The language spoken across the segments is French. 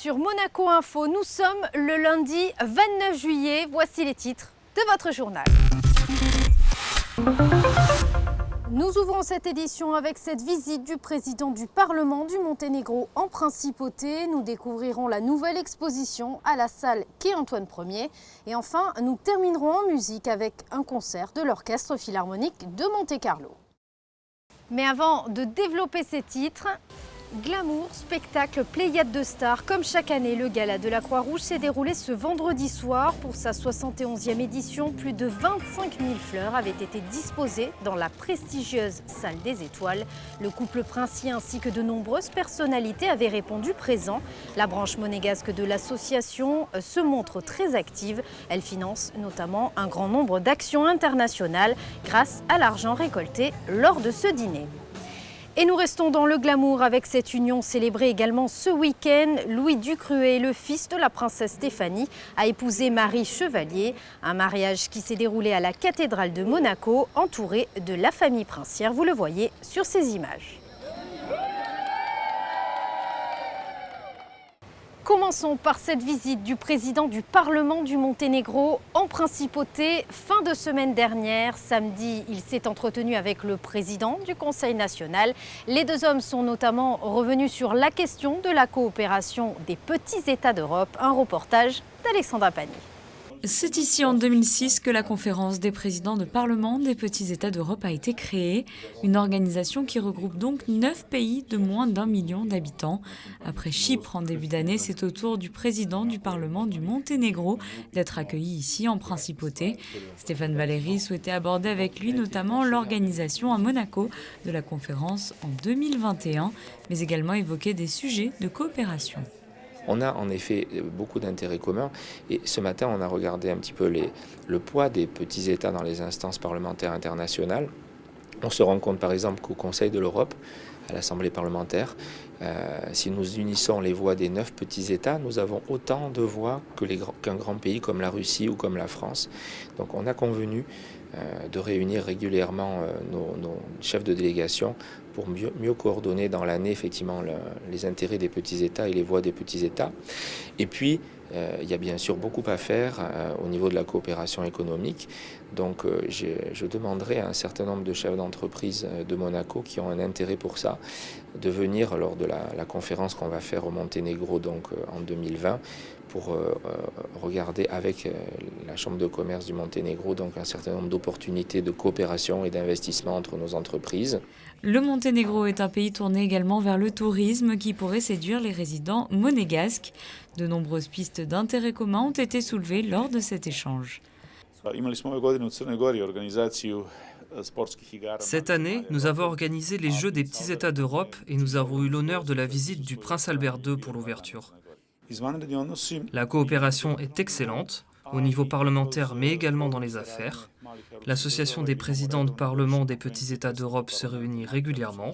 sur Monaco Info. Nous sommes le lundi 29 juillet. Voici les titres de votre journal. Nous ouvrons cette édition avec cette visite du président du Parlement du Monténégro en principauté. Nous découvrirons la nouvelle exposition à la salle Quai Antoine Ier. Et enfin, nous terminerons en musique avec un concert de l'Orchestre Philharmonique de Monte-Carlo. Mais avant de développer ces titres, glamour, spectacle, pléiade de stars. Comme chaque année, le gala de la Croix-Rouge s'est déroulé ce vendredi soir. Pour sa 71e édition, plus de 25 000 fleurs avaient été disposées dans la prestigieuse salle des Étoiles. Le couple princier ainsi que de nombreuses personnalités avaient répondu présents. La branche monégasque de l'association se montre très active. Elle finance notamment un grand nombre d'actions internationales grâce à l'argent récolté lors de ce dîner. Et nous restons dans le glamour avec cette union célébrée également ce week-end. Louis Ducruet, le fils de la princesse Stéphanie, a épousé Marie Chevalier. Un mariage qui s'est déroulé à la cathédrale de Monaco, entouré de la famille princière. Vous le voyez sur ces images. Commençons par cette visite du président du Parlement du Monténégro en principauté. Fin de semaine dernière, samedi, il s'est entretenu avec le président du Conseil national. Les deux hommes sont notamment revenus sur la question de la coopération des petits États d'Europe. Un reportage d'Alexandra Pagny. C'est ici en 2006 que la conférence des présidents de Parlement des petits États d'Europe a été créée, une organisation qui regroupe donc 9 pays de moins d'1 million d'habitants. Après Chypre en début d'année, c'est au tour du président du Parlement du Monténégro d'être accueilli ici en principauté. Stéphane Valéry souhaitait aborder avec lui notamment l'organisation à Monaco de la conférence en 2021, mais également évoquer des sujets de coopération. On a en effet beaucoup d'intérêts communs et ce matin on a regardé un petit peu le poids des petits États dans les instances parlementaires internationales. On se rend compte par exemple qu'au Conseil de l'Europe, à l'Assemblée parlementaire, si nous unissons les voix des 9 petits États, nous avons autant de voix qu'un grand pays comme la Russie ou comme la France. Donc on a convenu de réunir régulièrement nos chefs de délégation pour mieux coordonner dans l'année effectivement les intérêts des petits États et les voix des petits États. Et puis, il y a bien sûr beaucoup à faire au niveau de la coopération économique. Donc je demanderai à un certain nombre de chefs d'entreprise de Monaco qui ont un intérêt pour ça, de venir lors de la conférence qu'on va faire au Monténégro donc, en 2020 pour regarder avec la Chambre de commerce du Monténégro donc un certain nombre d'opportunités de coopération et d'investissement entre nos entreprises. Le Monténégro est un pays tourné également vers le tourisme qui pourrait séduire les résidents monégasques. De nombreuses pistes d'intérêt commun ont été soulevées lors de cet échange. Cette année, nous avons organisé les Jeux des petits États d'Europe et nous avons eu l'honneur de la visite du prince Albert II pour l'ouverture. La coopération est excellente, au niveau parlementaire mais également dans les affaires. L'Association des présidents de Parlement des petits États d'Europe se réunit régulièrement.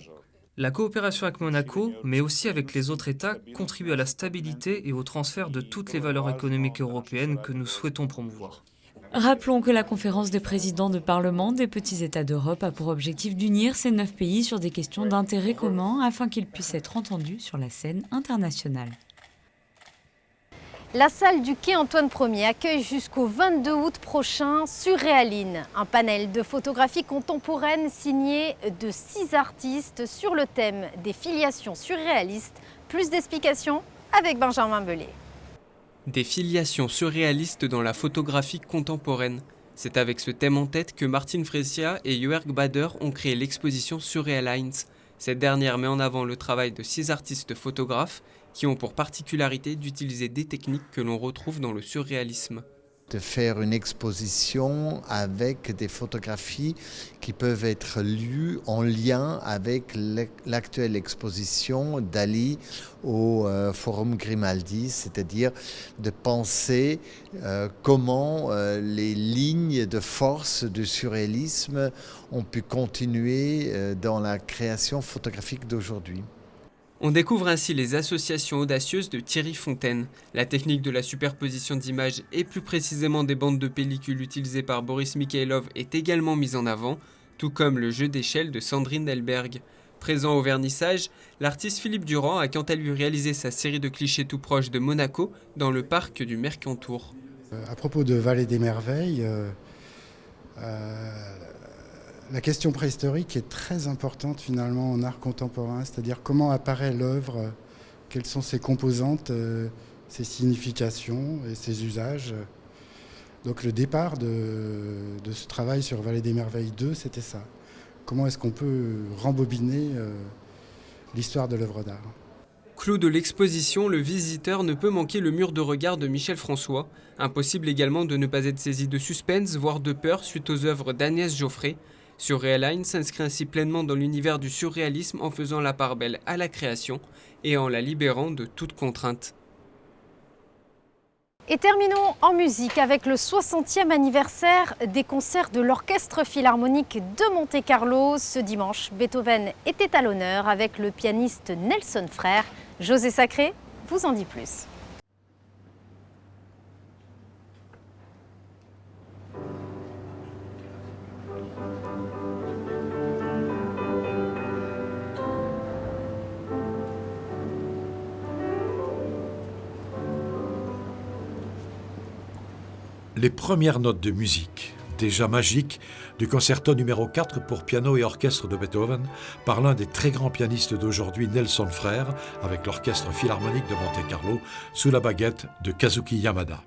La coopération avec Monaco, mais aussi avec les autres États, contribue à la stabilité et au transfert de toutes les valeurs économiques européennes que nous souhaitons promouvoir. Rappelons que la conférence des présidents de Parlement des petits États d'Europe a pour objectif d'unir ces 9 pays sur des questions d'intérêt commun afin qu'ils puissent être entendus sur la scène internationale. La salle du Quai Antoine Ier accueille jusqu'au 22 août prochain Surréaline, un panel de photographie contemporaine signé de 6 artistes sur le thème des filiations surréalistes. Plus d'explications avec Benjamin Belay. Des filiations surréalistes dans la photographie contemporaine. C'est avec ce thème en tête que Martin Fresia et Jörg Bader ont créé l'exposition Surrealines. Cette dernière met en avant le travail de 6 artistes photographes qui ont pour particularité d'utiliser des techniques que l'on retrouve dans le surréalisme. De faire une exposition avec des photographies qui peuvent être lues en lien avec l'actuelle exposition Dali au Forum Grimaldi, c'est-à-dire de penser comment les lignes de force du surréalisme ont pu continuer dans la création photographique d'aujourd'hui. On découvre ainsi les associations audacieuses de Thierry Fontaine, la technique de la superposition d'images et plus précisément des bandes de pellicule utilisées par Boris Mikhailov est également mise en avant, tout comme le jeu d'échelle de Sandrine Delberg. Présent au vernissage, l'artiste Philippe Durand a quant à lui réalisé sa série de clichés tout proches de Monaco dans le parc du Mercantour. À propos de Vallée des Merveilles, la question préhistorique est très importante finalement en art contemporain, c'est-à-dire comment apparaît l'œuvre, quelles sont ses composantes, ses significations et ses usages. Donc le départ de ce travail sur Vallée des Merveilles 2, c'était ça. Comment est-ce qu'on peut rembobiner l'histoire de l'œuvre d'art ? Clou de l'exposition, le visiteur ne peut manquer le mur de regard de Michel François. Impossible également de ne pas être saisi de suspense, voire de peur suite aux œuvres d'Agnès Geoffrey. Surrealign s'inscrit ainsi pleinement dans l'univers du surréalisme en faisant la part belle à la création et en la libérant de toute contrainte. Et terminons en musique avec le 60e anniversaire des concerts de l'Orchestre Philharmonique de Monte-Carlo. Ce dimanche, Beethoven était à l'honneur avec le pianiste Nelson Frère. José Sacré vous en dit plus. Les premières notes de musique, déjà magiques, du concerto numéro 4 pour piano et orchestre de Beethoven par l'un des très grands pianistes d'aujourd'hui, Nelson Frère, avec l'Orchestre Philharmonique de Monte-Carlo, sous la baguette de Kazuki Yamada.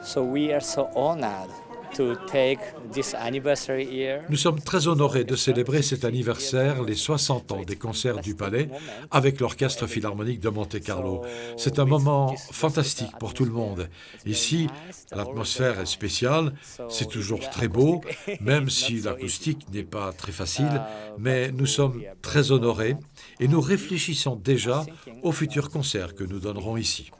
So we are so honored to take this anniversary year. Nous sommes très honorés de célébrer cet anniversaire, les 60 ans des concerts du Palais, avec l'Orchestre Philharmonique de Monte-Carlo. C'est un moment fantastique pour tout le monde. Ici, l'atmosphère est spéciale, c'est toujours très beau, même si l'acoustique n'est pas très facile, mais nous sommes très honorés et nous réfléchissons déjà aux futurs concerts que nous donnerons ici.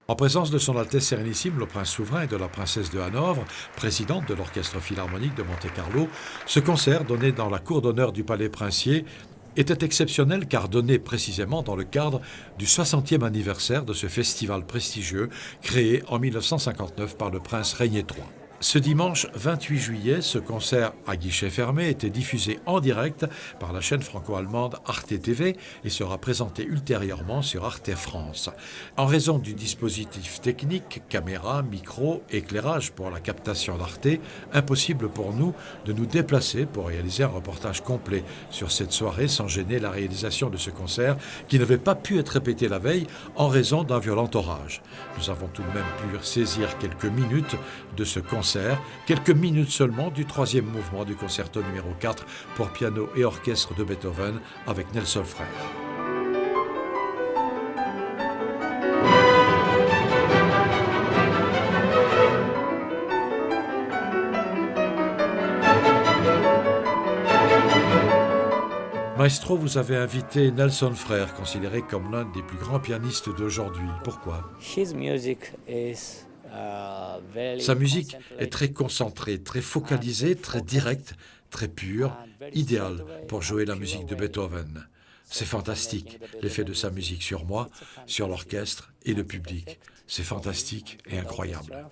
En présence de son Altesse Sérénissime, le Prince Souverain et de la Princesse de Hanovre, présidente de l'Orchestre Philharmonique de Monte-Carlo, ce concert donné dans la cour d'honneur du Palais Princier était exceptionnel car donné précisément dans le cadre du 60e anniversaire de ce festival prestigieux créé en 1959 par le prince Régnier III. Ce dimanche 28 juillet, ce concert à guichet fermé était diffusé en direct par la chaîne franco-allemande Arte TV et sera présenté ultérieurement sur Arte France. En raison du dispositif technique, caméra, micro, éclairage pour la captation d'Arte, impossible pour nous de nous déplacer pour réaliser un reportage complet sur cette soirée sans gêner la réalisation de ce concert qui n'avait pas pu être répété la veille en raison d'un violent orage. Nous avons tout de même pu saisir quelques minutes de ce concert, quelques minutes seulement du troisième mouvement du concerto numéro 4 pour piano et orchestre de Beethoven avec Nelson Frère. Maestro, vous avez invité Nelson Frère, considéré comme l'un des plus grands pianistes d'aujourd'hui. Pourquoi ? Sa musique est très concentrée, très focalisée, très directe, très pure, idéale pour jouer la musique de Beethoven. C'est fantastique, l'effet de sa musique sur moi, sur l'orchestre et le public. C'est fantastique et incroyable.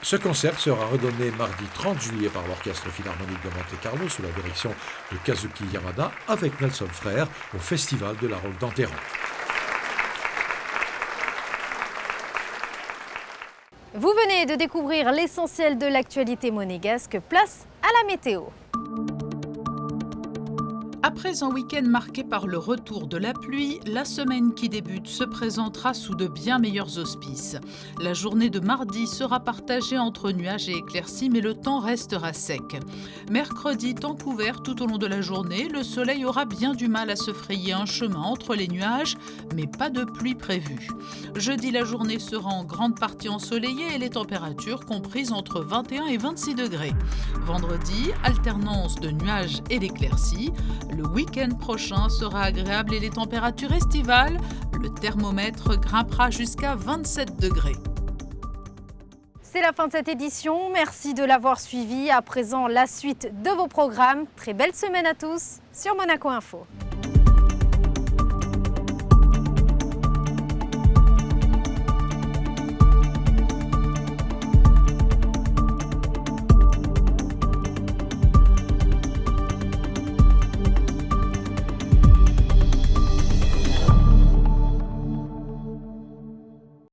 Ce concert sera redonné mardi 30 juillet par l'Orchestre Philharmonique de Monte-Carlo sous la direction de Kazuki Yamada avec Nelson Frère au Festival de la Rolde d'Enterran. Vous venez de découvrir l'essentiel de l'actualité monégasque. Place à la météo. Après un week-end marqué par le retour de la pluie, la semaine qui débute se présentera sous de bien meilleurs auspices. La journée de mardi sera partagée entre nuages et éclaircies, mais le temps restera sec. Mercredi, temps couvert tout au long de la journée, le soleil aura bien du mal à se frayer un chemin entre les nuages, mais pas de pluie prévue. Jeudi, la journée sera en grande partie ensoleillée et les températures comprises entre 21 et 26 degrés. Vendredi, alternance de nuages et d'éclaircies. Le week-end prochain sera agréable et les températures estivales, le thermomètre grimpera jusqu'à 27 degrés. C'est la fin de cette édition, merci de l'avoir suivi. À présent, la suite de vos programmes. Très belle semaine à tous sur Monaco Info.